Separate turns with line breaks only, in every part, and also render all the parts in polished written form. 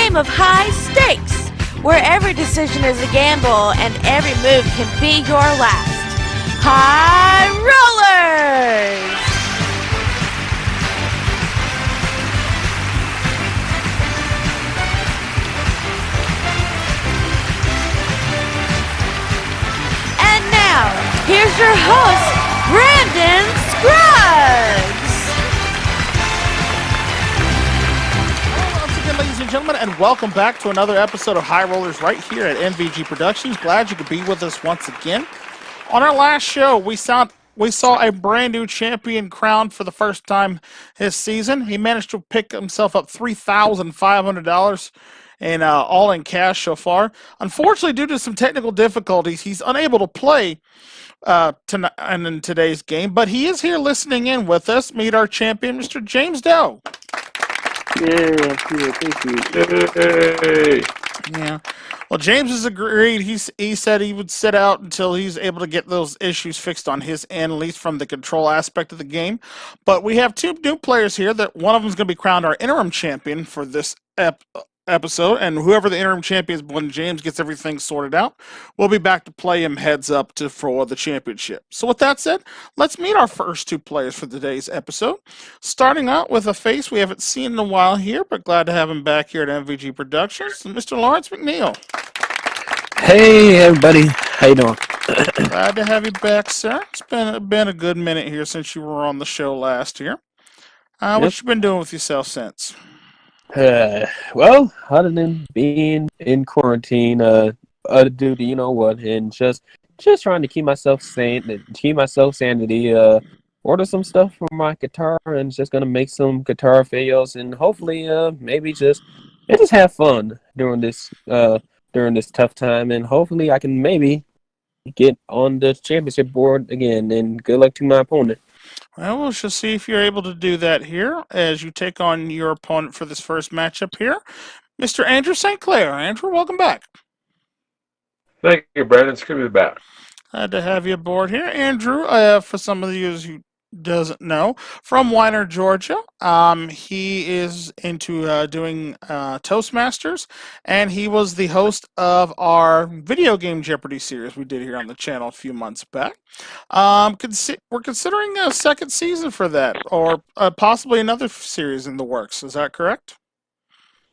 game of high stakes, where every decision is a gamble and every move can be your last. High Rollers! And now, here's your host, Brandon Scruggs!
Once again, ladies and gentlemen, and welcome back to another episode of High Rollers right here at MVG Productions. Glad you could be with us once again. On our last show, we saw a brand new champion crowned for the first time this season. He managed to pick himself up $3,500 and all in cash so far. Unfortunately, due to some technical difficulties, he's unable to play tonight and in today's game, but he is here listening in with us. Meet our champion, Mr. James Doe.
Yeah, thank you.
Hey.
Yeah. Well, James has agreed. He said he would sit out until he's able to get those issues fixed on his end, at least from the control aspect of the game. But we have two new players here. That one of them is going to be crowned our interim champion for this episode, and whoever the interim champion is when James gets everything sorted out, we'll be back to play him heads up for the championship. So with that said, let's meet our first two players for today's episode. Starting out with a face we haven't seen in a while here, but glad to have him back here at MVG Productions, Mr. Lawrence McNeil.
Hey, everybody. How you doing?
Glad to have you back, sir. It's been a good minute here since you were on the show last year. What you been doing with yourself since?
Well, other than being in quarantine, due to you know what, and just trying to keep myself sane, sanity. Order some stuff for my guitar, and just gonna make some guitar videos, and hopefully, maybe just have fun during this tough time, and hopefully I can maybe get on the championship board again. And good luck to my opponent.
Well, we'll just see if you're able to do that here as you take on your opponent for this first matchup here. Mr. Andrew St. Clair. Andrew, welcome back.
Thank you, Brandon. It's good to be back.
Glad to have you aboard here. Andrew, for some of you who doesn't know, from Weiner, Georgia. He is into doing Toastmasters, and he was the host of our video game Jeopardy series we did here on the channel a few months back. We're considering a second season for that, or possibly another series in the works. Is that correct?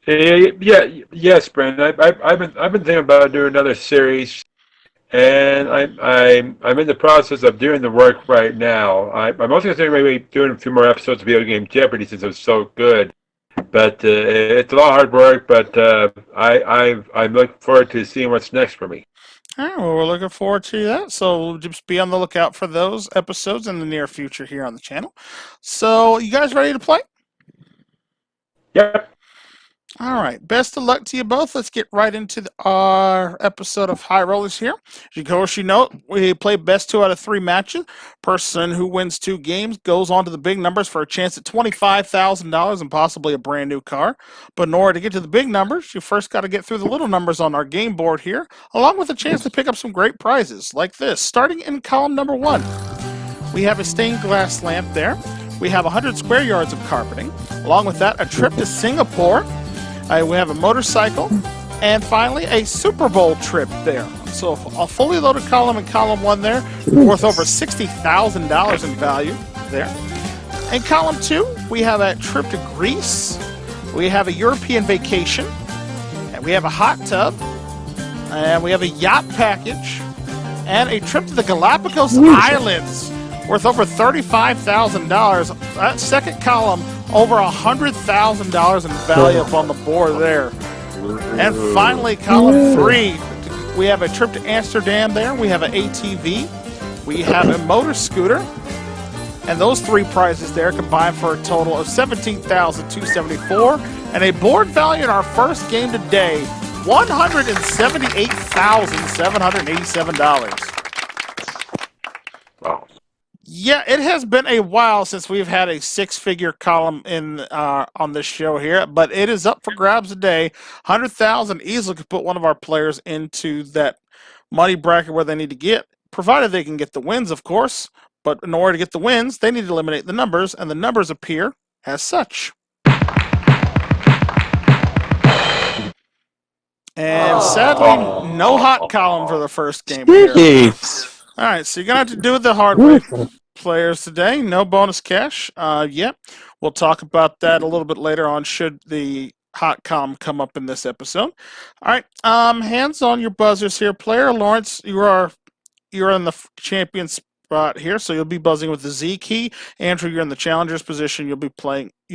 Yes, Brandon. I've been thinking about doing another series, and I'm in the process of doing the work right now. I'm also considering maybe doing a few more episodes of Video Game Jeopardy since it's so good. But it's a lot of hard work. But I'm looking forward to seeing what's next for me.
All right, well, we're looking forward to that. So we'll just be on the lookout for those episodes in the near future here on the channel. So you guys ready to play?
Yep.
All right. Best of luck to you both. Let's get right into our episode of High Rollers here. Of course, you know, we play best 2 out of 3 matches. Person who wins 2 games goes on to the big numbers for a chance at $25,000 and possibly a brand new car. But in order to get to the big numbers, you first got to get through the little numbers on our game board here, along with a chance to pick up some great prizes like this. Starting in column number 1, we have a stained glass lamp there. We have 100 square yards of carpeting. Along with that, a trip to Singapore. We have a motorcycle, and finally a Super Bowl trip there. So a fully loaded column in column 1 there, worth over $60,000 in value there. In column 2, we have a trip to Greece, we have a European vacation, and we have a hot tub, and we have a yacht package, and a trip to the Galapagos Islands, worth over $35,000. That second column, over $100,000 in value up on the board there. And finally, column 3, we have a trip to Amsterdam there. We have an ATV. We have a motor scooter. And those 3 prizes there combined for a total of $17,274. And a board value in our first game today, $178,787.
Wow.
Yeah, it has been a while since we've had a 6-figure column in on this show here, but it is up for grabs today. 100,000 easily could put one of our players into that money bracket where they need to get, provided they can get the wins, of course. But in order to get the wins, they need to eliminate the numbers, and the numbers appear as such. And sadly, no hot column for the first game here.
Jeez.
All right, so you're going to have to do it the hard way, players, today. No bonus cash yet. We'll talk about that a little bit later on should the hot column come up in this episode. All right, hands on your buzzers here, player. Lawrence, you're in the champion spot here, so you'll be buzzing with the Z key. Andrew, you're in the challenger's position. You'll be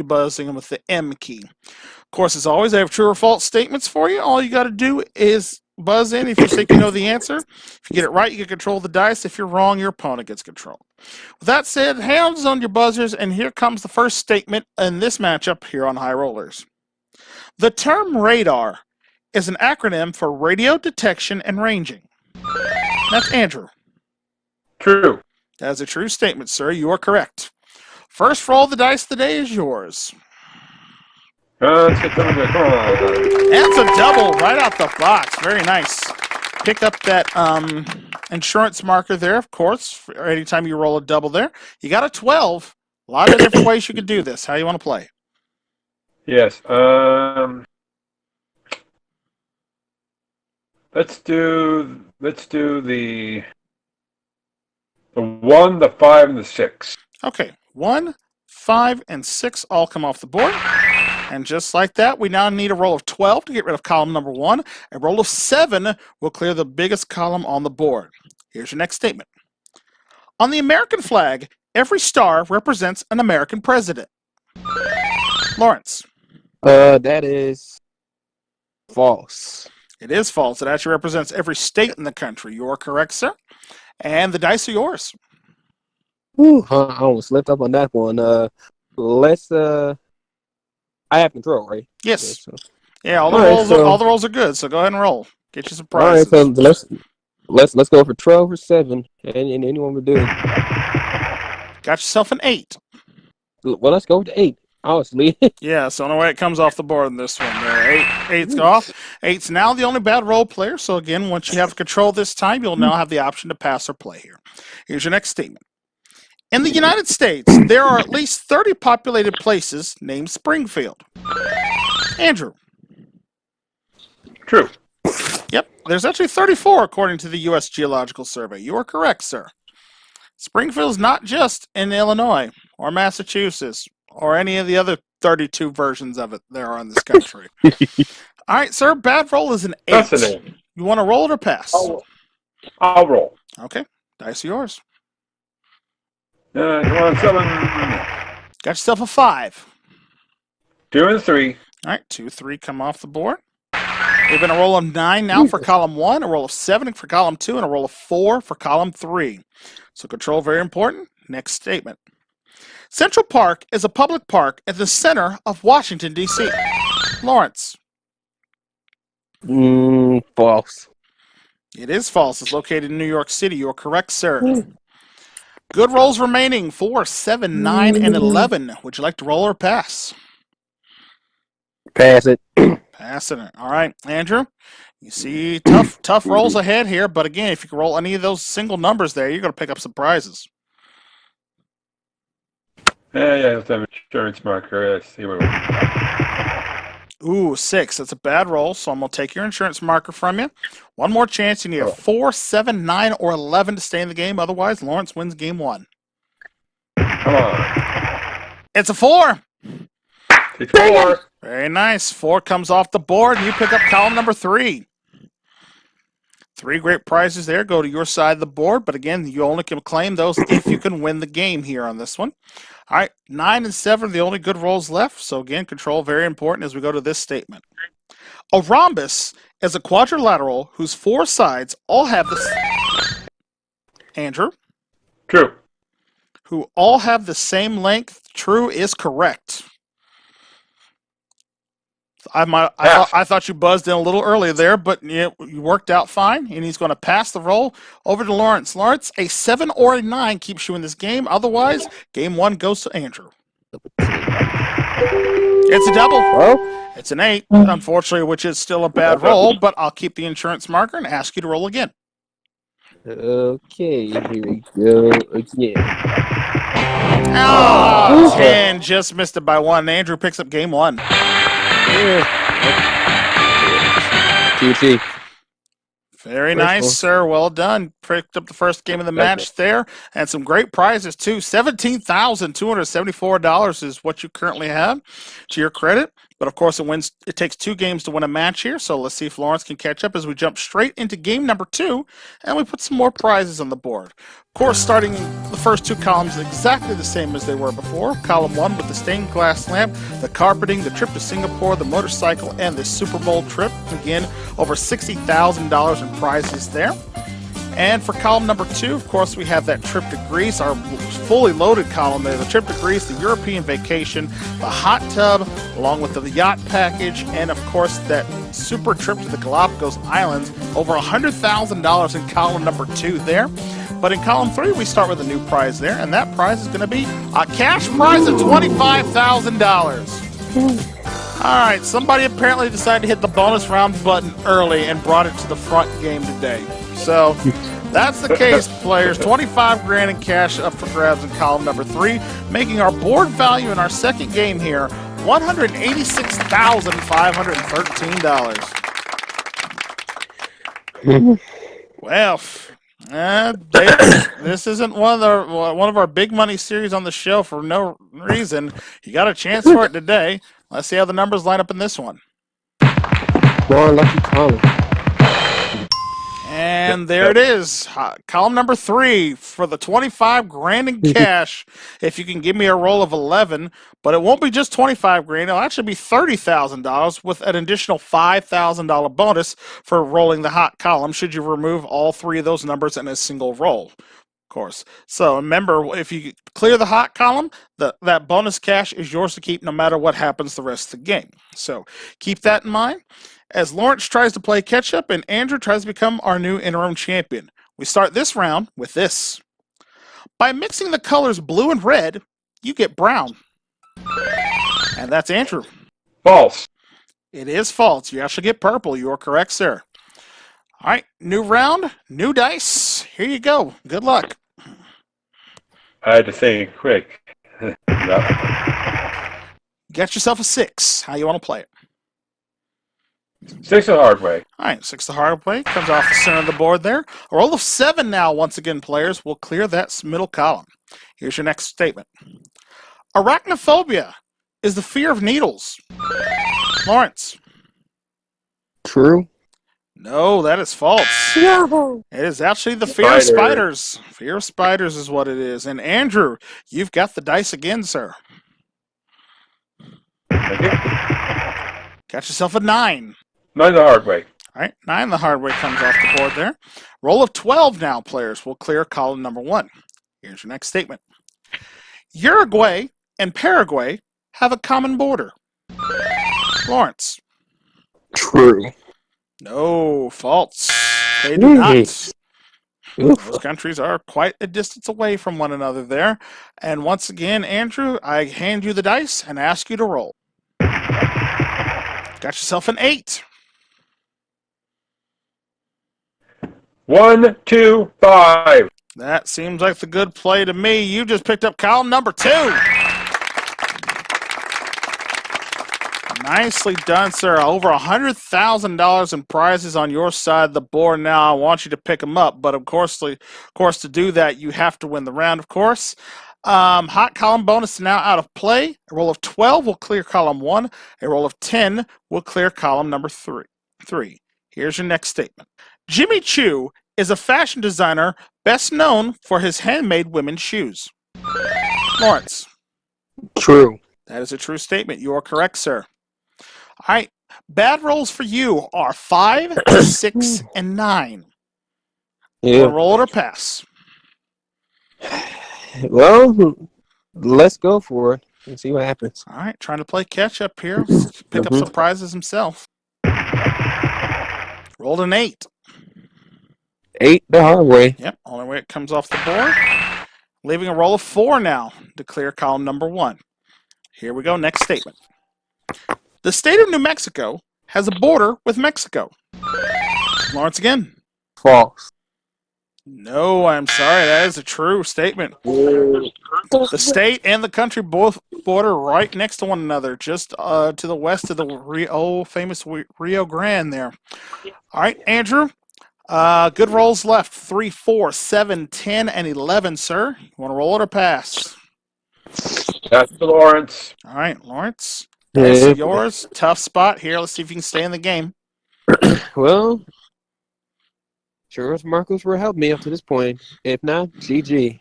buzzing with the M key. Of course, as always, I have true or false statements for you. All you got to do is buzz in if you think you know the answer. If you get it right, you can control the dice. If you're wrong, your opponent gets control. With that said, hands on your buzzers, and here comes the first statement in this matchup here on High Rollers. The term radar is an acronym for radio detection and ranging. That's Andrew.
True.
That is a true statement, sir. You are correct. First roll of the dice today is yours.
Let's get them. Come on.
That's a double right out the box. Very nice. Pick up that insurance marker there, of course, for anytime you roll a double there. You got a 12. A lot of different ways you can do this. How you want to play?
Yes. Let's do the 1, the 5, and the 6.
Okay. 1, 5, and 6 all come off the board. And just like that, we now need a roll of 12 to get rid of column number 1. A roll of 7 will clear the biggest column on the board. Here's your next statement. On the American flag, every star represents an American president. Lawrence.
That is false.
It is false. It actually represents every state in the country. You are correct, sir. And the dice are yours.
Whew, I almost slipped up on that one. Let's I have control, right?
Yes.
Okay, so.
Yeah, all the rolls are good, so go ahead and roll. Get you some prizes.
All right, so let's go for 12 or 7, and anyone would do.
Got yourself an 8.
Well, let's go with the 8. Honestly.
Yeah, so no way it comes off the board in this one. There, 8's off. 8's now the only bad roll player. So again, once you have control this time, you'll now have the option to pass or play here. Here's your next statement. In the United States, there are at least 30 populated places named Springfield. Andrew.
True.
Yep, there's actually 34 according to the U.S. Geological Survey. You are correct, sir. Springfield is not just in Illinois or Massachusetts or any of the other 32 versions of it there are in this country. All right, sir, bad roll is an 8. You want to roll it or pass?
I'll roll.
Okay, dice are yours.
Come on, 7.
Got yourself a 5.
2 and 3.
All right, 2, 3 come off the board. We're going to roll a 9 now for column 1, a roll of 7 for column 2, and a roll of 4 for column 3. So control, very important. Next statement. Central Park is a public park at the center of Washington, D.C. Lawrence.
False.
It is false. It's located in New York City. You are correct, sir. Good rolls remaining. 4, 7, 9, and 11. Would you like to roll or pass?
Pass it.
Passing it. All right, Andrew. You see tough rolls ahead here, but again, if you can roll any of those single numbers there, you're going to pick up some prizes.
Yeah, let's have an insurance marker. Let's see what
Ooh, 6. That's a bad roll, so I'm going to take your insurance marker from you. One more chance. You need a 4, 7, 9, or 11 to stay in the game. Otherwise, Lawrence wins game 1.
Come on.
It's a 4.
It's 4.
Very nice. 4 comes off the board, and you pick up column number 3. 3 great prizes there go to your side of the board, but again, you only can claim those if you can win the game here on this one. All right, 9 and 7 are the only good rolls left, so again, control very important as we go to this statement. A rhombus is a quadrilateral whose 4 sides all have the... Andrew?
True.
Who all have the same length. True is correct. I thought you buzzed in a little earlier there, but you worked out fine, and he's going to pass the roll over to Lawrence. Lawrence, a 7 or a 9 keeps you in this game. Otherwise, game 1 goes to Andrew. It's a double.
Well,
It's an 8, unfortunately, which is still a bad roll, but I'll keep the insurance marker and ask you to roll again.
okay, here we go again.
Oh, 10, just missed it by 1. Andrew picks up game 1.
GG.
Very
First
nice,
one.
sir. Well done. Picked up the first game of the
Thank
match there, and some great prizes too. $17,274 is what you currently have, to your credit. But of course, it takes 2 games to win a match here. So let's see if Lawrence can catch up as we jump straight into game number 2, and we put some more prizes on the board. Of course, starting the first 2 columns exactly the same as they were before. Column 1 with the stained glass lamp, the carpeting, the trip to Singapore, the motorcycle, and the Super Bowl trip. Again, over $60,000 in prizes there. And for column number 2, of course, we have that trip to Greece, our fully loaded column there. The trip to Greece, the European vacation, the hot tub, along with the yacht package, and of course that super trip to the Galapagos Islands. Over $100,000 in column number 2 there. But in column 3, we start with a new prize there, and that prize is going to be a cash prize of $25,000. All right, somebody apparently decided to hit the bonus round button early and brought it to the front game today. So that's the case, players. 25 grand in cash up for grabs in column number 3, making our board value in our second game here $186,513. Well, David, this isn't one of our big money series on the show for no reason. You got a chance for it today. Let's see how the numbers line up in this one.
More lucky column.
And there it is. Column number 3 for the 25 grand in cash. If you can give me a roll of 11, but it won't be just 25 grand. It'll actually be $30,000 with an additional $5,000 bonus for rolling the hot column should you remove all 3 of those numbers in a single roll. Of course. So remember, if you clear the hot column, that bonus cash is yours to keep no matter what happens the rest of the game. So keep that in mind as Lawrence tries to play catch up and Andrew tries to become our new interim champion. We start this round with this. By mixing the colors blue and red, you get brown. And that's Andrew.
False.
It is false. You actually get purple. You are correct, sir. All right, new round, new dice. Here you go. Good luck.
I had to think quick. No.
Get yourself a 6. How you want to play it?
6 the hard way.
All right, 6 the hard way. Comes off the center of the board there. A roll of 7 now, once again, players. Will clear that middle column. Here's your next statement. Arachnophobia is the fear of needles. Lawrence.
True.
No, that is false.
No.
It is actually the fear of spiders. Fear of spiders is what it is. And Andrew, you've got the dice again, sir.
Thank you.
Got yourself a 9.
9 the hard way.
All right, 9 the hard way comes off the board there. Roll of 12 now, players. Will clear column number 1. Here's your next statement. Uruguay and Paraguay have a common border. Lawrence.
True.
No, false. They do not. Those countries are quite a distance away from one another there. And once again, Andrew, I hand you the dice and ask you to roll. Got yourself an 8.
1, 2, 5.
That seems like the good play to me. You just picked up column number 2. Nicely done, sir. Over $100,000 in prizes on your side of the board now. I want you to pick them up, but of course, to do that, you have to win the round, of course. Hot column bonus now out of play. A roll of 12 will clear column 1. A roll of 10 will clear column number 3. Here's your next statement. Jimmy Choo is a fashion designer best known for his handmade women's shoes. Lawrence.
True.
That is a true statement. You are correct, sir. All right. Bad rolls for you are 5, 6, and 9.
Yeah.
Roll it or pass.
Well, let's go for it and see what happens.
All right. Trying to play catch up here. Pick up some prizes himself. Rolled an 8.
8 the hard way.
Yep. Only way it comes off the board. Leaving a roll of 4 now to clear column number 1. Here we go. Next statement. The state of New Mexico has a border with Mexico. Lawrence again.
False.
No, I'm sorry. That is a true statement. The state and the country both border right next to one another, just to the west of the famous Rio Grande there. All right, Andrew. Good rolls left. 3, 4, 7, 10, and 11, sir. You want to roll it or pass?
That's for Lawrence.
All right, Lawrence. Dice
Yeah.
are yours. Tough spot here. Let's see if you can stay in the game.
Well, sure as Marcos will help me up to this point. If not, GG.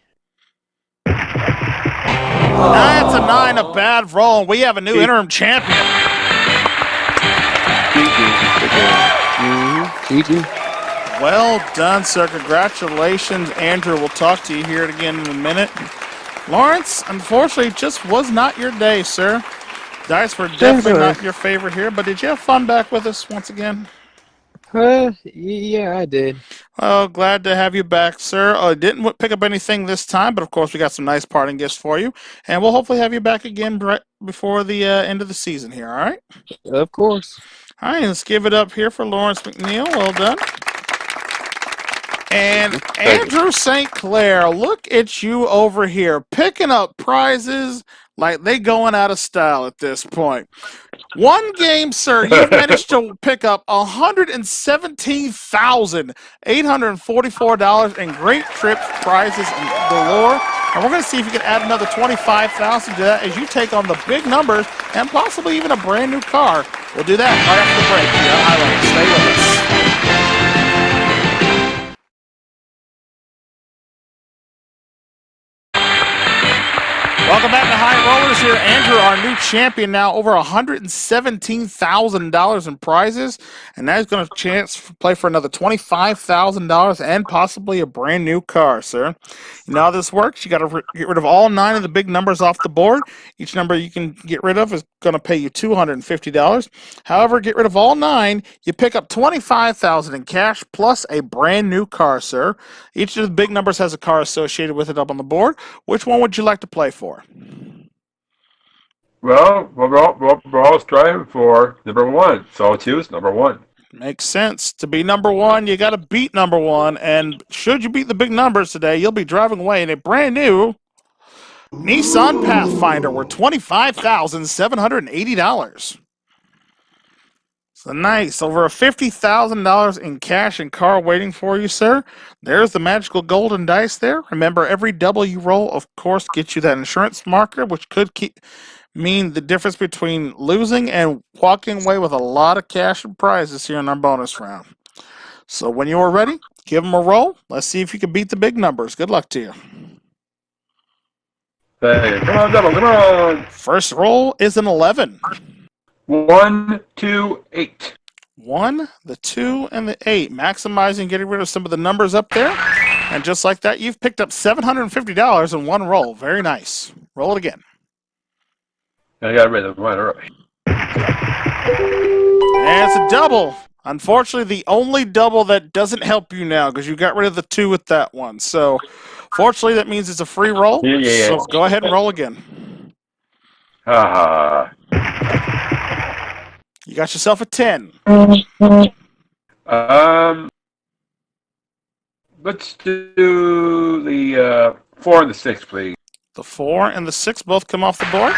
That's a 9, a bad roll. We have a new interim champion.
GG.
Well done, sir. Congratulations, Andrew. We'll talk to you here again in a minute. Lawrence, unfortunately, just was not your day, sir. Dice were definitely not your favorite here, but did you have fun back with us once again?
Yeah, I did.
Well, glad to have you back, sir. Didn't pick up anything this time, but of course we got some nice parting gifts for you, and we'll hopefully have you back again right before the end of the season here, all right?
Of course.
All right, let's give it up here for Lawrence McNeil. Well done. And Andrew St. Clair, look at you over here, picking up prizes like they going out of style at this point. One game, sir, you've managed to pick up $117,844 in great trips, prizes, and galore. And we're going to see if you can add another $25,000 to that as you take on the big numbers and possibly even a brand new car. We'll do that right after the break here on Highlight. Stay with us. Welcome back to High Rollers here. Andrew, our new champion now, over $117,000 in prizes. And now he's going to chance to play for another $25,000 and possibly a brand new car, sir. You know how this works? You got to get rid of all 9 of the big numbers off the board. Each number you can get rid of is going to pay you $250. However, get rid of all 9, you pick up $25,000 in cash plus a brand new car, sir. Each of the big numbers has a car associated with it up on the board. Which one would you like to play for?
Well, we're all striving for number 1, so I'll choose number 1.
Makes sense. To be number 1, you got to beat number 1, and should you beat the big numbers today, you'll be driving away in a brand new Nissan Pathfinder worth $25,780. So nice. Over $50,000 in cash and car waiting for you, sir. There's the magical golden dice there. Remember, every double you roll, of course, gets you that insurance marker, which could mean the difference between losing and walking away with a lot of cash and prizes here in our bonus round. So when you are ready, give them a roll. Let's see if you can beat the big numbers. Good luck to you.
Hey, come on, double, come on.
First roll is an 11.
1, 2, 8.
1, the 2, and the 8. Maximizing, getting rid of some of the numbers up there. And just like that, you've picked up $750 in one roll. Very nice. Roll it again.
I got rid of mine early.
And it's a double. Unfortunately, the only double that doesn't help you now because you got rid of the 2 with that one. So, fortunately, that means it's a free roll.
Yeah.
So go ahead and roll again. You got yourself a 10.
Let's do the 4 and the 6, please.
The 4 and the 6 both come off the board.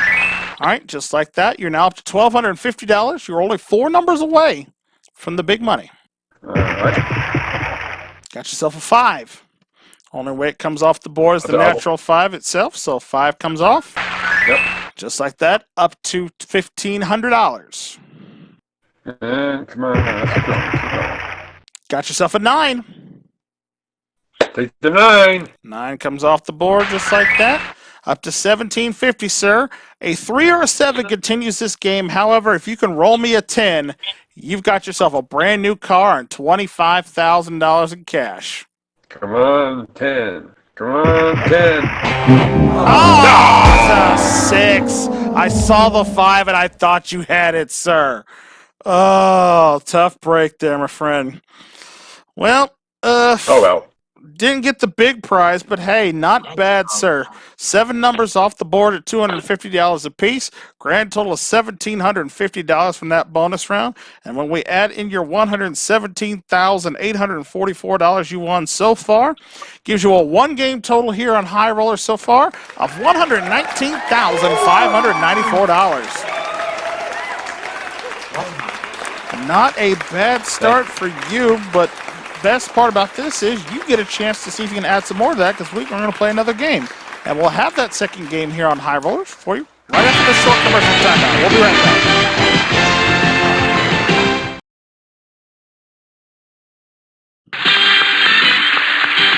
All right, just like that, you're now up to $1,250. You're only 4 numbers away from the big money.
All right.
Got yourself a 5. Only way it comes off the board is the natural 5 itself, so 5 comes off.
Yep.
Just like that, up to $1,500.
And come on, let's go.
Got yourself a 9.
Take the 9.
9 comes off the board just like that. Up to $1,750, sir. A 3 or a 7 continues this game. However, if you can roll me a 10, you've got yourself a brand new car and $25,000 in cash.
Come on, 10. Come on, 10.
Oh, it's a 6. I saw the 5 and I thought you had it, sir. Oh, tough break there, my friend. Well,
Oh, well.
Didn't get the big prize, but hey, not bad, sir. 7 numbers off the board at $250 apiece. Grand total of $1,750 from that bonus round. And when we add in your $117,844 you won so far, gives you a one-game total here on High Roller so far of $119,594. Not a bad start for you, but best part about this is you get a chance to see if you can add some more to that because we're going to play another game. And we'll have that second game here on High Rollers for you right after this short commercial timeout. We'll be right back.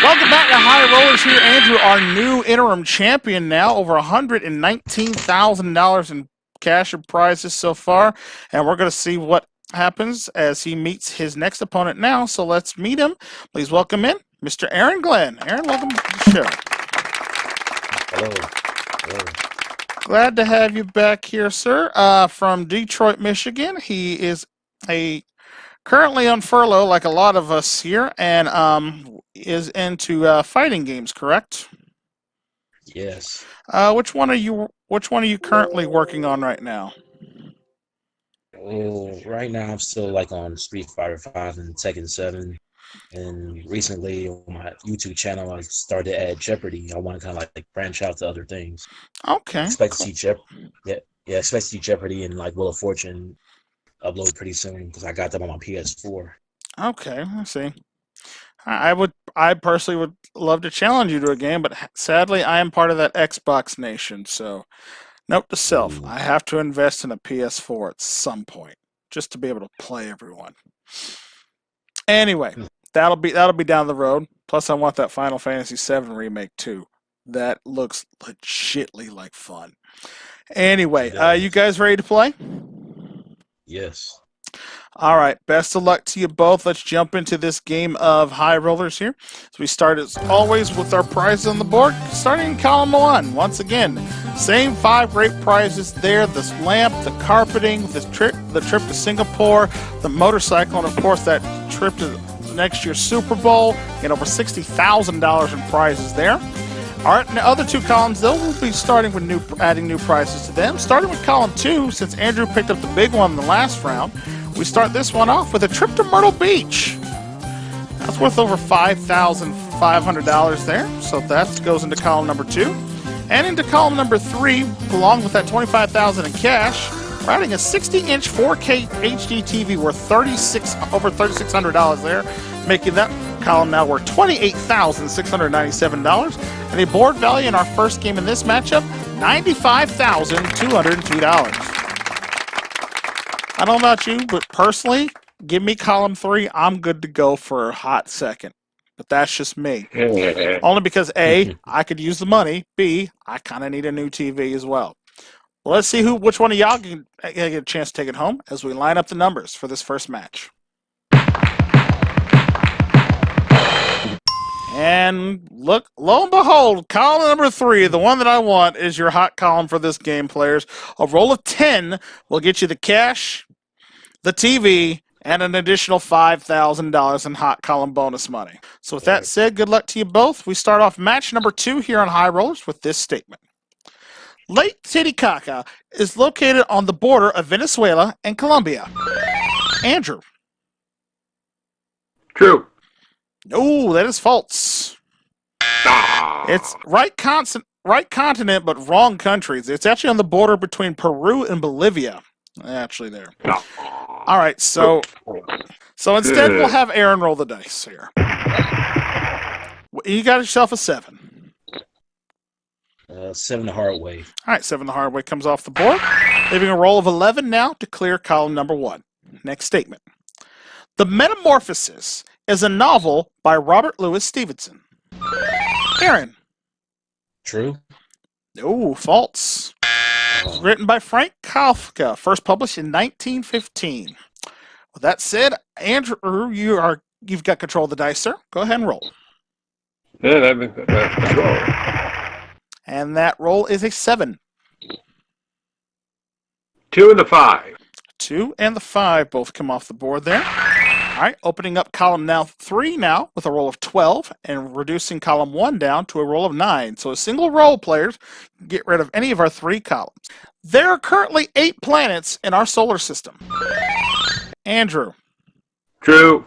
Welcome back to High Rollers here. Andrew, our new interim champion now, over $119,000 in cash and prizes so far. And we're going to see what happens as he meets his next opponent now. So let's meet him. Please welcome in Mr. Aaron Glenn. Aaron, welcome to the show.
Hello. Hello.
Glad to have you back here, sir. From Detroit, Michigan. He is currently on furlough, like a lot of us here, and is into fighting games. Correct?
Yes.
Which one are you currently working on right now?
Well, right now I'm still like on Street Fighter 5 and Tekken 7. And recently on my YouTube channel I started to add Jeopardy. I want to kind of like branch out to other things.
Okay.
Expect to see expect to see Jeopardy and like Wheel of Fortune upload pretty soon because I got them on my PS4.
Okay, I see. I personally would love to challenge you to a game, but sadly I am part of that Xbox nation, so note to self, I have to invest in a PS4 at some point just to be able to play everyone. Anyway, that'll be down the road. Plus, I want that Final Fantasy VII remake too. That looks legitly like fun. Anyway, you guys ready to play?
Yes.
All right, best of luck to you both. Let's jump into this game of High Rollers here. So we start as always with our prizes on the board, starting in column 1. Once again, same 5 great prizes there: the lamp, the carpeting, the trip to Singapore, the motorcycle, and of course that trip to next year's Super Bowl, and over $60,000 in prizes there. All right, and the other 2 columns, though, we'll be starting with adding new prizes to them. Starting with column 2, since Andrew picked up the big one in the last round, we start this one off with a trip to Myrtle Beach. That's worth over $5,500 there, so that goes into column number 2. And into column number 3, along with that $25,000 in cash, we're adding a 60-inch 4K HD TV worth over $3,600 there, making that column now worth $28,697, and a board value in our first game in this matchup, $95,202. I don't know about you, but personally, give me column 3. I'm good to go for a hot second. But that's just me. Only because A, I could use the money. B, I kind of need a new TV as well. Well, let's see which one of y'all can get a chance to take it home as we line up the numbers for this first match. And look, lo and behold, column number 3, the one that I want, is your hot column for this game, players. A roll of 10 will get you the cash, the TV, and an additional $5,000 in hot column bonus money. So with that said, good luck to you both. We start off match number 2 here on High Rollers with this statement. Lake Titicaca is located on the border of Venezuela and Colombia. Andrew.
True.
No, that is false. It's right continent, but wrong countries. It's actually on the border between Peru and Bolivia. Actually, there. All right, so instead we'll have Aaron roll the dice here. You got yourself a 7.
7 the hard way.
All right, 7 the hard way comes off the board, leaving a roll of 11 now to clear column number 1. Next statement. The Metamorphosis is a novel by Robert Louis Stevenson. Aaron.
True.
No, false. Written by Frank Kafka, first published in 1915. With that said, Andrew, you've got control of the dice, sir. Go ahead and roll.
Yeah, that's control.
And that roll is a 7.
2 and the 5.
2 and the 5 both come off the board there. right, opening up column now 3 now with a roll of 12 and reducing column 1 down to a roll of 9. So a single roll, players, get rid of any of our 3 columns. There are currently 8 planets in our solar system. Andrew.
True.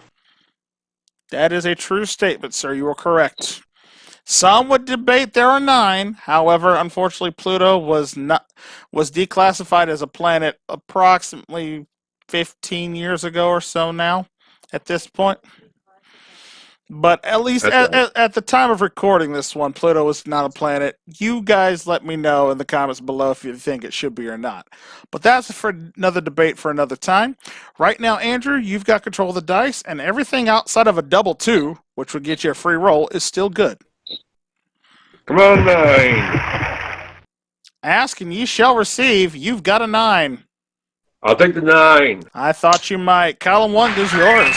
That is a true statement, sir. You are correct. Some would debate there are 9. However, unfortunately, Pluto was declassified as a planet approximately 15 years ago or so now at this point. But at least at the time of recording this one, Pluto was not a planet. You guys let me know in the comments below if you think it should be or not. But that's for another debate for another time. Right now, Andrew, you've got control of the dice, and everything outside of a double 2, which would get you a free roll, is still good.
Come on, 9.
Ask and ye shall receive. You've got a 9.
I'll take the 9.
I thought you might. Column 1 is yours.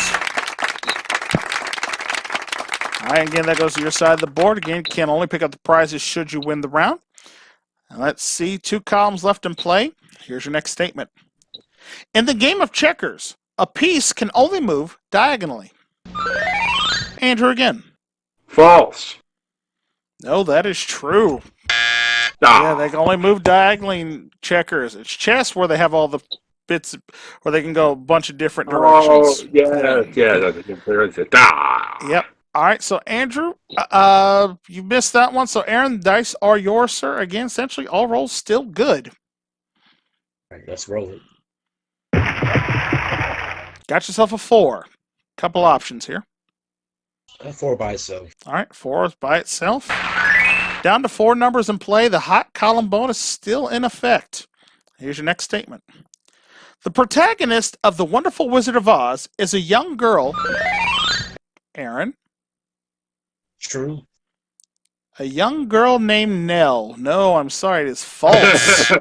All right, again, that goes to your side of the board. Again, you can only pick up the prizes should you win the round. Now let's see, 2 columns left in play. Here's your next statement. In the game of checkers, a piece can only move diagonally. Andrew again.
False.
No, that is true.
Ah.
Yeah, they can only move diagonally in checkers. It's chess where they have all the bits where they can go a bunch of different directions.
Oh, yeah.
Yep. All right, so Andrew, you missed that one. So Aaron, the dice are yours, sir. Again, essentially all rolls still good.
All right, let's roll it.
Got yourself a 4. Couple options here.
4 by itself.
All right, 4 is by itself. Down to 4 numbers in play. The hot column bonus still in effect. Here's your next statement. The protagonist of The Wonderful Wizard of Oz is a young girl. Aaron.
True.
A young girl named Nell. No, I'm sorry, it is false.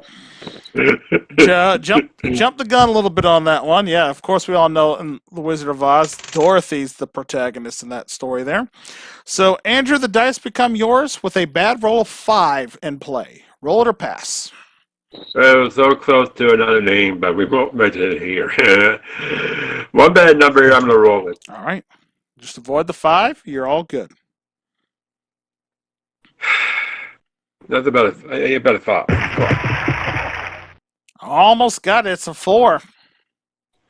Jump the gun a little bit on that one. Yeah, of course we all know in The Wizard of Oz, Dorothy's the protagonist in that story there. So, Andrew, the dice become yours with a bad roll of 5 in play. Roll it or pass.
It was so close to another name, but we won't mention it here. One bad number here, I'm going to roll it.
All right. Just avoid the 5. You're all good.
That's about a 5.
Almost got it. It's a 4.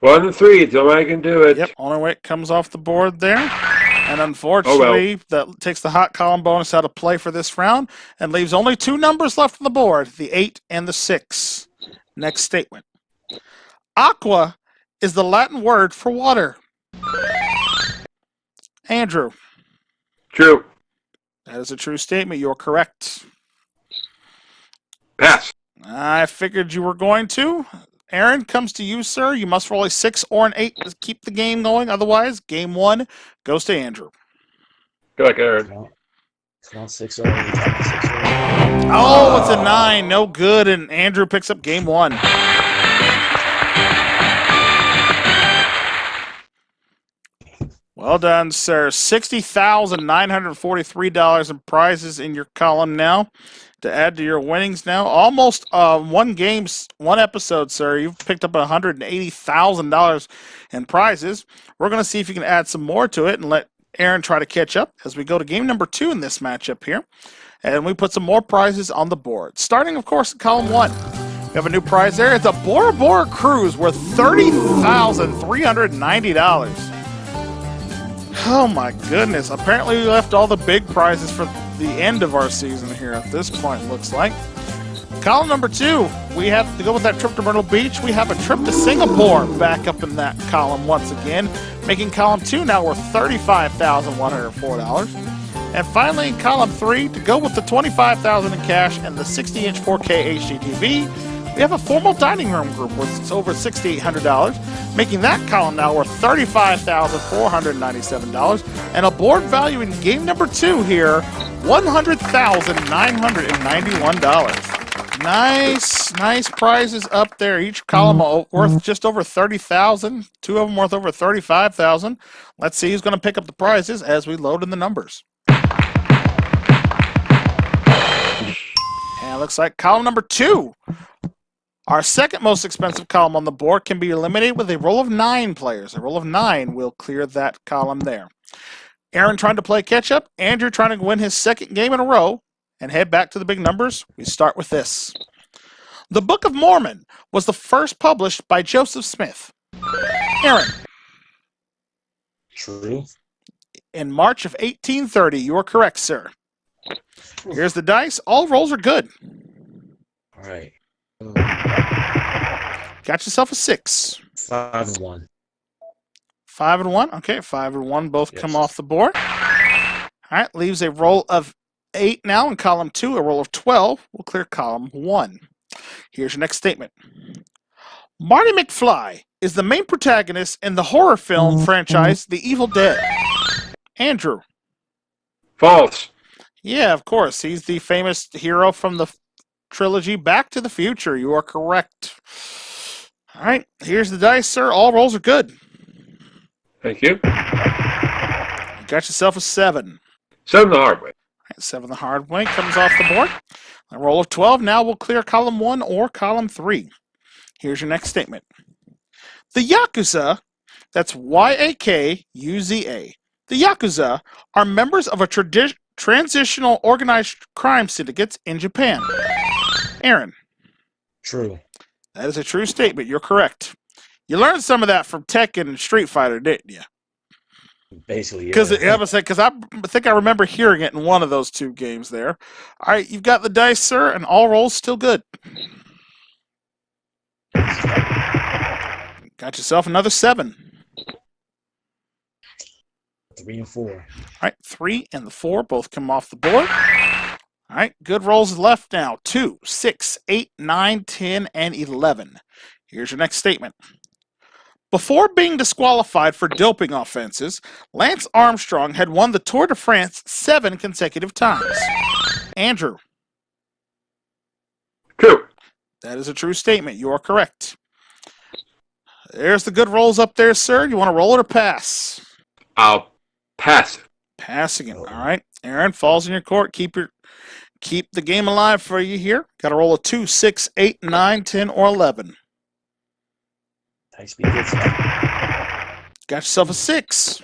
1 and 3, so I can do it.
Yep, only way it comes off the board there. And unfortunately, that takes the hot column bonus out of play for this round and leaves only 2 numbers left on the board, the 8 and the 6. Next statement. Aqua is the Latin word for water. Andrew.
True.
That is a true statement. You're correct.
Pass.
I figured you were going to. Aaron, comes to you, sir. You must roll a 6 or an 8 to keep the game going. Otherwise, game 1 goes to Andrew.
Good luck, Aaron.
Come on, 6-0.
Oh, it's a 9. No good. And Andrew picks up game 1. Well done, sir. $60,943 in prizes in your column now to add to your winnings now. Almost one episode, sir. You've picked up $180,000 in prizes. We're going to see if you can add some more to it and let Aaron try to catch up as we go to game number 2 in this matchup here. And we put some more prizes on the board. Starting, of course, in column 1. We have a new prize there. It's a Bora Bora cruise worth $30,390. Oh my goodness. Apparently we left all the big prizes for the end of our season here at this point, it looks like. Column number 2, we have to go with that trip to Myrtle Beach. We have a trip to Singapore back up in that column once again, making column 2 now worth $35,104. And finally, in column 3, to go with the $25,000 in cash and the 60-inch 4K HD TV, we have a formal dining room group worth over $6,800, making that column now worth $35,497, and a board value in game number 2 here, $100,991. Nice prizes up there. Each column worth just over $30,000. 2 of them worth over $35,000. Let's see who's going to pick up the prizes as we load in the numbers. And it looks like column number 2. Our second most expensive column on the board can be eliminated with a roll of 9 players. A roll of 9 will clear that column there. Aaron trying to play catch up. Andrew trying to win his second game in a row and head back to the big numbers. We start with this. The Book of Mormon was the first published by Joseph Smith. Aaron.
True.
In March of 1830. You are correct, sir. Here's the dice. All rolls are good.
All right.
Got yourself a 6.
5 and 1.
5 and 1. Okay, 5 and 1 both
Yes.
come off the board. All right, leaves a roll of 8 now in column 2. A roll of 12 will clear column 1. Here's your next statement. Marty McFly is the main protagonist in the horror film franchise The Evil Dead. Andrew.
False.
Yeah, of course. He's the famous hero from the trilogy Back to the Future. You are correct. All right, here's the dice, sir. All rolls are good.
Thank you.
You got yourself a 7.
7 the hard way.
All right, 7 the hard way comes off the board. A roll of 12 now will clear column 1 or column 3. Here's your next statement. The Yakuza, that's Y-A-K-U-Z-A. The Yakuza are members of a transitional organized crime syndicates in Japan. Aaron.
True.
That is a true statement. You're correct. You learned some of that from Tekken and Street Fighter, didn't you?
Basically, yeah.
Because I think I remember hearing it in one of those 2 games there. All right, you've got the dice, sir, and all rolls still good. Got yourself another 7.
3 and 4.
All right, 3 and the 4 both come off the board. All right, good rolls left now. 2, 6, 8, 9, 10, and 11. Here's your next statement. Before being disqualified for doping offenses, Lance Armstrong had won the Tour de France 7 consecutive times. Andrew.
True.
That is a true statement. You are correct. There's the good rolls up there, sir. You want to roll it or pass?
I'll pass it.
Passing it. All right. Aaron, falls in your court. Keep the game alive for you here. Got to roll a 2, 6, 8, 9, 10, or 11.
High speed gets
Got yourself a 6.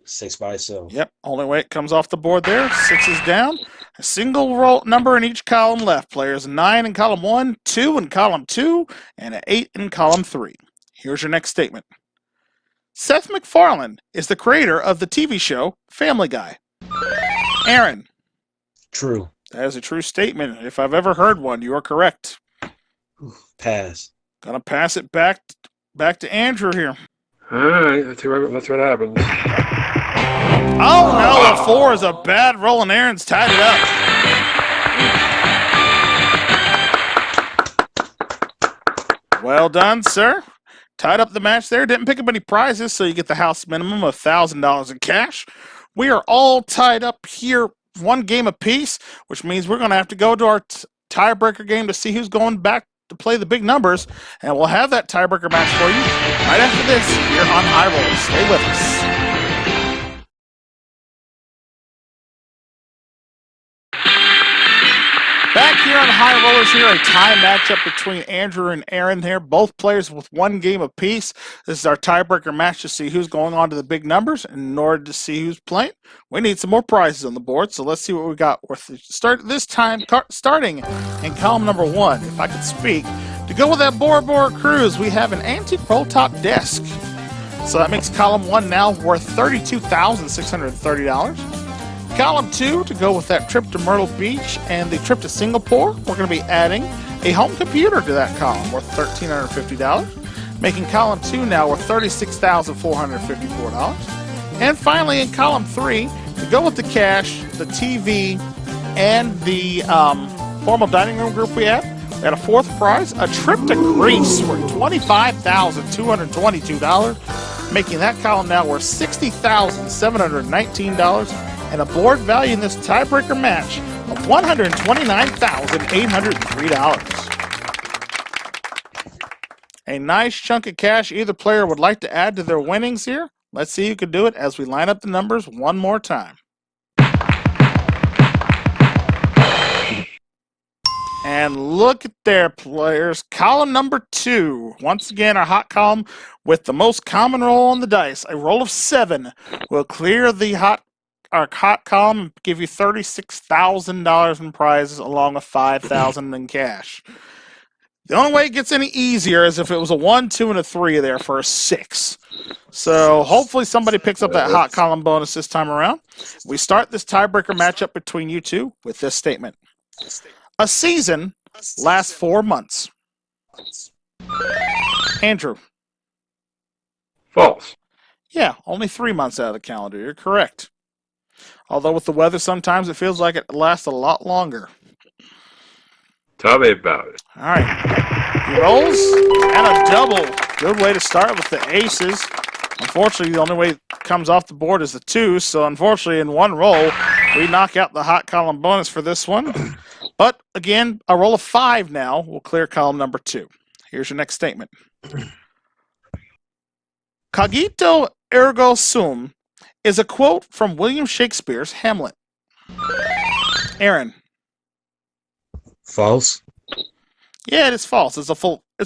6 by itself.
Yep. Only way it comes off the board there. 6 is down. A single roll number in each column left. Players 9 in column 1, 2 in column 2, and an 8 in column 3. Here's your next statement. Seth MacFarlane is the creator of the TV show Family Guy. Aaron.
True.
That is a true statement. If I've ever heard one, you are correct.
Pass.
Gonna pass it back to Andrew here.
All right, let's see what happens.
Oh no, a 4 is a bad roll, and Aaron's tied it up. Well done, sir. Tied up the match there. Didn't pick up any prizes, so you get the house minimum of $1,000 in cash. We are all tied up here, 1 game apiece, which means we're going to have to go to our tiebreaker game to see who's going back to play the big numbers, and we'll have that tiebreaker match for you right after this here on High Roll. Stay with us. Back here on High Rollers here, a tie matchup between Andrew and Aaron here. Both players with 1 game apiece. This is our tiebreaker match to see who's going on to the big numbers. And in order to see who's playing, we need some more prizes on the board. So let's see what we got. Start this time, starting in column number 1, if I could speak. To go with that Bora Bora Cruise, we have an antique roll-top desk. So that makes column 1 now worth $32,630. Column 2, to go with that trip to Myrtle Beach and the trip to Singapore, we're going to be adding a home computer to that column worth $1,350, making column 2 now worth $36,454. And finally, in column 3, to go with the cash, the TV, and the formal dining room group we had a 4th prize, a trip to Greece worth $25,222, making that column now worth $60,719. And a board value in this tiebreaker match of $129,803. A nice chunk of cash either player would like to add to their winnings here. Let's see who can do it as we line up the numbers one more time. And look at there, players. Column number 2. Once again, our hot column with the most common roll on the dice. A roll of 7 will clear our hot column and give you $36,000 in prizes along with $5,000 in cash. The only way it gets any easier is if it was a 1, 2, and a 3 there for a 6. So hopefully somebody picks up that hot column bonus this time around. We start this tiebreaker matchup between you two with this statement. A season lasts 4 months. Andrew.
False.
Yeah, only 3 months out of the calendar. You're correct. Although with the weather, sometimes it feels like it lasts a lot longer.
Tell me about it.
All right. He rolls and a double. Good way to start with the aces. Unfortunately, the only way it comes off the board is the 2. So unfortunately, in one roll, we knock out the hot column bonus for this one. But again, a roll of 5 now will clear column number 2. Here's your next statement. Cogito ergo sum is a quote from William Shakespeare's Hamlet. Aaron.
False.
Yeah, it is false. It's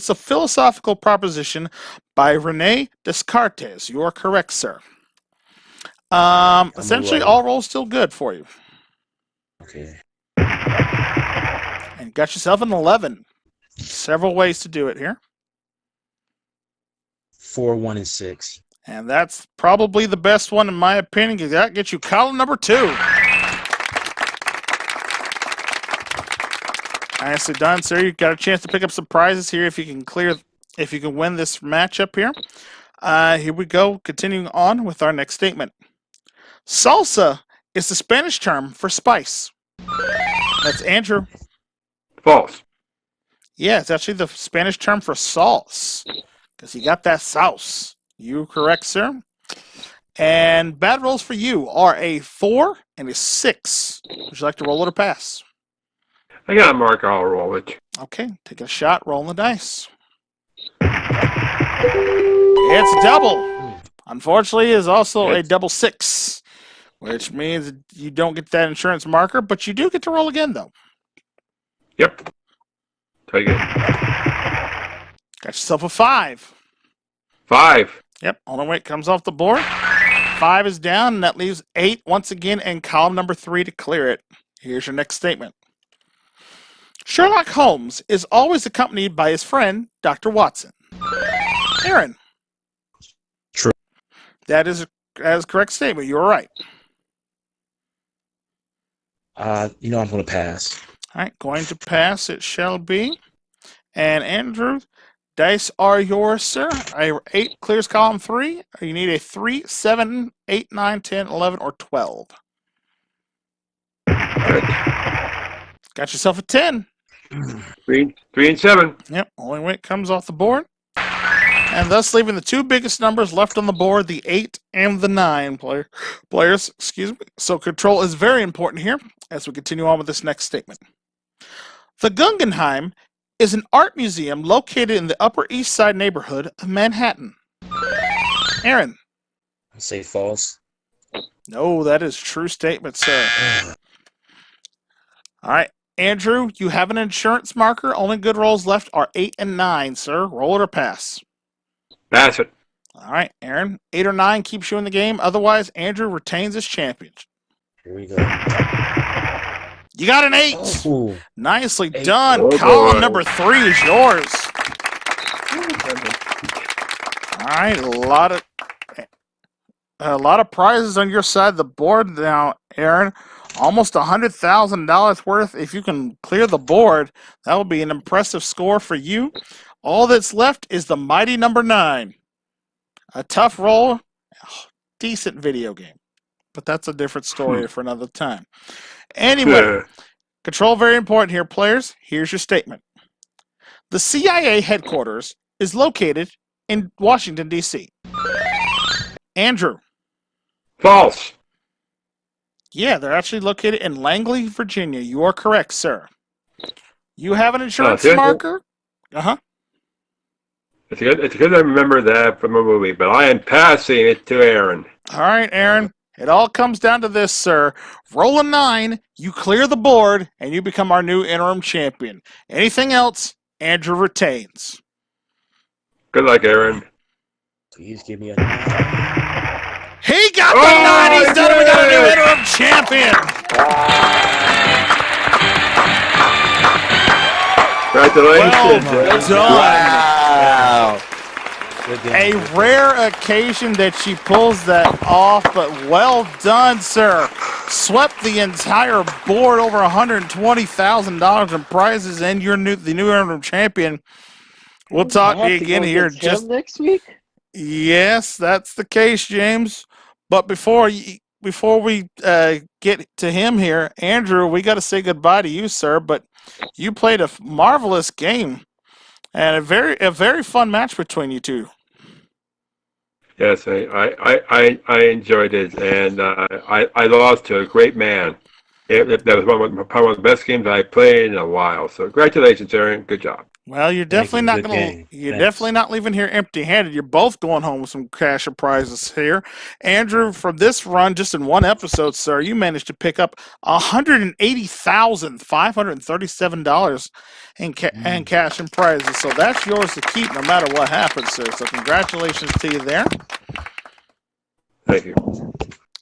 a philosophical proposition by René Descartes. You are correct, sir. Essentially, all rolls still good for you.
Okay.
And got yourself an 11. Several ways to do it here.
4, 1, and 6.
And that's probably the best one in my opinion, because that gets you column number 2. Nicely done, sir. You've got a chance to pick up some prizes here if you can win this matchup here. Here we go, continuing on with our next statement. Salsa is the Spanish term for spice. That's Andrew.
False.
Yeah, it's actually the Spanish term for sauce, because you got that sauce. You correct, sir. And bad rolls for you are a 4 and a 6. Would you like to roll it or pass?
I got a mark. I'll roll it.
Okay, take a shot, rolling the dice. It's double. Unfortunately, it's also a double 6, which means you don't get that insurance marker, but you do get to roll again, though.
Yep. Take it.
Got yourself a 5.
5.
Yep, only way it comes off the board. 5 is down, and that leaves 8 once again in column number 3 to clear it. Here's your next statement. Sherlock Holmes is always accompanied by his friend, Dr. Watson. Aaron.
True.
That is a correct statement. You're right.
I'm going to pass.
All right, going to pass it shall be. And Andrew, dice are yours, sir. 8 clears column 3. You need a 3, 7, 8, 9, 10, 11, or 12.
Good.
Got yourself a 10.
3 and 7.
Yep, only way it comes off the board. And thus leaving the 2 biggest numbers left on the board, the 8 and the 9 players. Excuse me. So control is very important here as we continue on with this next statement. The Guggenheim is an art museum located in the Upper East Side neighborhood of Manhattan. Aaron.
I'll say false.
No, that is true statement, sir. All right. Andrew, you have an insurance marker. Only good rolls left are 8 and 9, sir. Roll it or pass.
Pass it.
All right, Aaron. 8 or 9 keeps you in the game. Otherwise, Andrew retains his championship.
Here we go.
You got an 8.
Oh,
Nicely
8.
done.
Oh,
Column
boy.
number 3 is yours. All right, a lot of prizes on your side of the board now, Aaron. Almost $100,000 worth. If you can clear the board, that will be an impressive score for you. All that's left is the mighty number 9. A tough roll, decent video game. But that's a different story for another time. Anyway, control very important here, players. Here's your statement. The CIA headquarters is located in Washington, D.C. Andrew.
False.
Yeah, they're actually located in Langley, Virginia. You are correct, sir. You have an insurance marker? Uh-huh.
It's good I remember that from a movie, but I am passing it to Aaron.
All right, Aaron. It all comes down to this, sir. Roll a 9, you clear the board, and you become our new interim champion. Anything else, Andrew retains.
Good luck, Aaron.
Please give me a 9.
He got the 9. He's done it. We got a new interim champion.
Congratulations.
Well done.
Wow.
A rare occasion that she pulls that off, but well done, sir. Swept the entire board, over $120,000 in prizes, and you're the new interim champion. We'll talk to you again here just
next week.
Yes, that's the case, James. But before we get to him here, Andrew, we got to say goodbye to you, sir. But you played a marvelous game and a very fun match between you two.
Yes, I enjoyed it, and I lost to a great man. That was probably one of the best games I played in a while. So congratulations, Aaron. Good job.
Well, you're definitely definitely not leaving here empty-handed. You're both going home with some cash and prizes here. Andrew, from this run, just in one episode, sir, you managed to pick up $180,537 in cash and prizes. So that's yours to keep no matter what happens, sir. So congratulations to you there.
Thank you.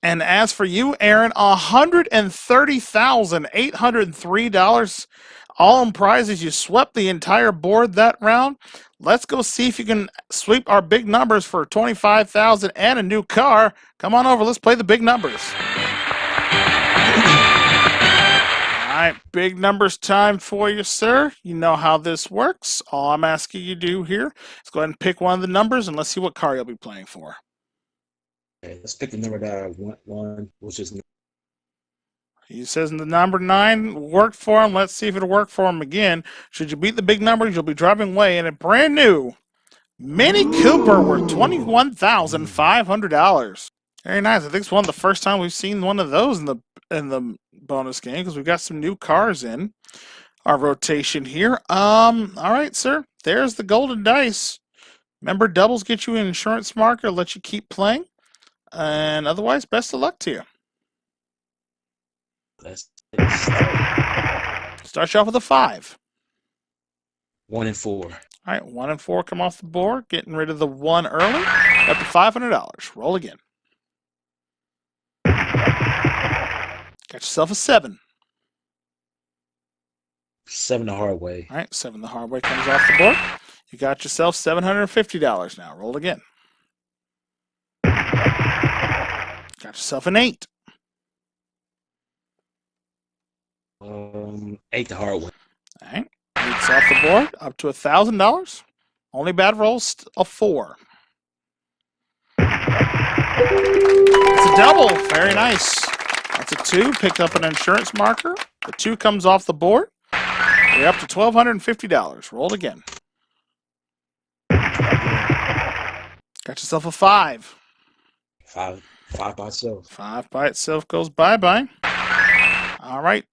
And as for you, Aaron, $130,803. All in prizes. You swept the entire board that round. Let's go see if you can sweep our big numbers for $25,000 and a new car. Come on over. Let's play the big numbers. All right, big numbers time for you, sir. You know how this works. All I'm asking you to do here is go ahead and pick one of the numbers, and let's see what car you'll be playing for.
Okay, let's pick the number that I want, which is.
He says the number 9 worked for him. Let's see if it'll work for him again. Should you beat the big numbers, you'll be driving away in a brand new Mini Cooper worth $21,500. Very nice. I think it's one of the first time we've seen one of those in the bonus game because we've got some new cars in our rotation here. All right, sir. There's the golden dice. Remember, doubles get you an insurance marker, let you keep playing. And otherwise, best of luck to you. Start you off with a 5.
1 and 4.
All right, 1 and 4 come off the board. Getting rid of the 1 early. Up to $500. Roll again. Got yourself a 7.
7 the hard way.
All right, 7 the hard way comes off the board. You got yourself $750 now. Roll again. Got yourself an 8.
8 the hard way.
All right, 8's off the board. Up to $1,000. Only bad rolls, a 4. It's a double. Very nice. That's a 2. Picked up an insurance marker. The 2 comes off the board. You're up to $1,250. Roll again. Got yourself a 5.
5 by itself.
5 by itself goes bye-bye. All right.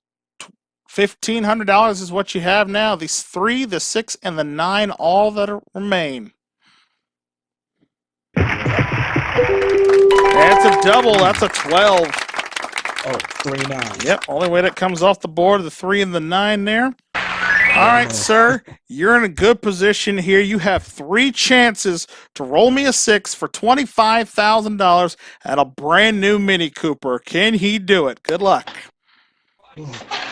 $1,500 is what you have now. These 3, the 6, and the 9, all that remain. That's a double. That's a 12.
Oh, 3 9s.
Yep. Only way that comes off the board, the 3 and the 9 there. All right, sir. You're in a good position here. You have 3 chances to roll me a 6 for $25,000 at a brand new Mini Cooper. Can he do it? Good luck.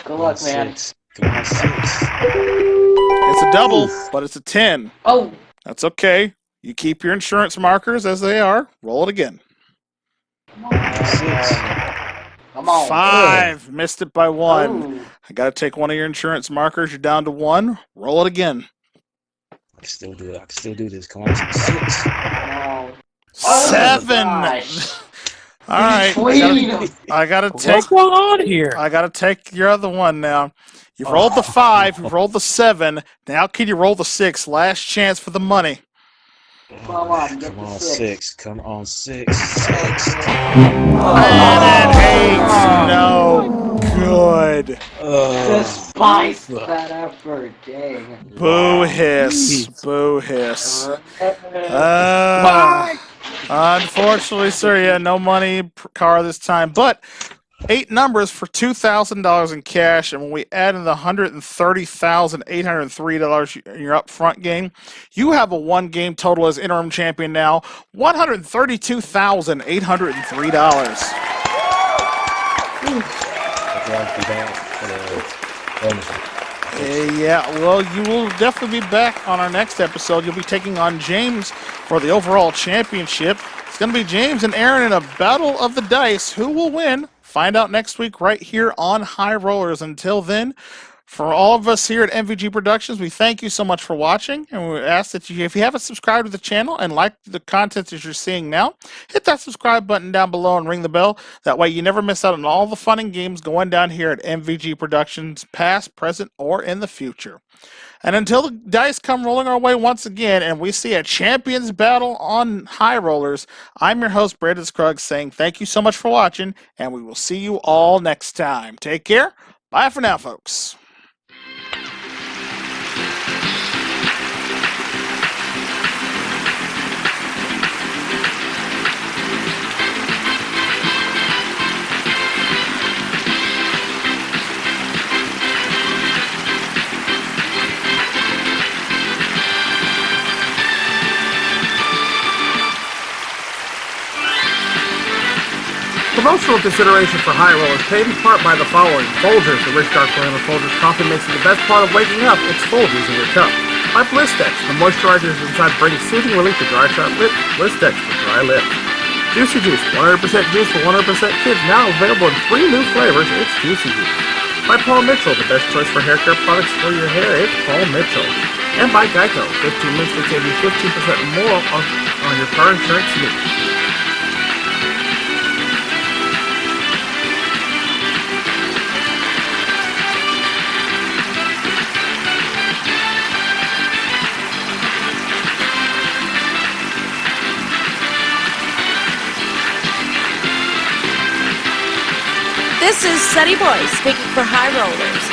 Good luck, man.
6. Come on, 6.
It's a double, but it's a 10.
Oh,
That's okay. You keep your insurance markers as they are. Roll it again.
come on.
6.
Come on.
5. Missed it by 1.
Oh.
I got to take one of your insurance markers. You're down to 1. Roll it again.
I can still do it. I can still do this. Come on, 6.
No.
7.
Gosh.
All right.
Sweet.
I gotta take.
What's going on here?
I gotta take your other one now. You've rolled the 5. You've rolled the 7. Now can you roll the 6? Last chance for the money.
Come on, get
Come
the
on,
6.
6. Come on, 6. 6.
And an 8. No good.
Despite that effort, dang.
Boo hiss. Boo hiss. Unfortunately, sir, yeah, no money per car this time, but 8 numbers for $2,000 in cash, and when we add in the $130,803 in your upfront game, you have a one-game total as interim champion now, $132,803. Yeah, well, you will definitely be back on our next episode. You'll be taking on James for the overall championship. It's going to be James and Aaron in a battle of the dice. Who will win? Find out next week right here on High Rollers. Until then, for all of us here at MVG Productions, we thank you so much for watching, and we ask that you, if you haven't subscribed to the channel and like the content that you're seeing now, hit that subscribe button down below and ring the bell. That way you never miss out on all the fun and games going down here at MVG Productions, past, present, or in the future. And until the dice come rolling our way once again and we see a champions battle on High Rollers, I'm your host, Brandon Scruggs, saying thank you so much for watching, and we will see you all next time. Take care. Bye for now, folks.
Promotional consideration for High Rollers paid in part by the following: Folgers, the rich dark blend of Folgers coffee makes it the best part of waking up. It's Folgers in your cup. By Blistex, the moisturizers inside bring soothing relief to dry, sharp lips. Blistex for dry lips. Juicy Juice, 100% juice for 100% kids, now available in 3 new flavors. It's Juicy Juice. By Paul Mitchell, the best choice for hair care products for your hair. It's Paul Mitchell. And by Geico, 15 minutes to save you 15% more on your car insurance needs.
This is Sunny Boy speaking for High Rollers,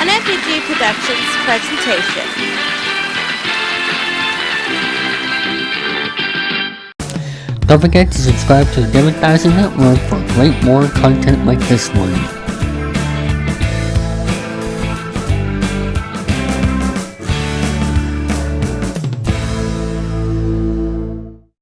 an MVG Productions
presentation. Don't forget to subscribe to the David3000 Network for great more content like this one.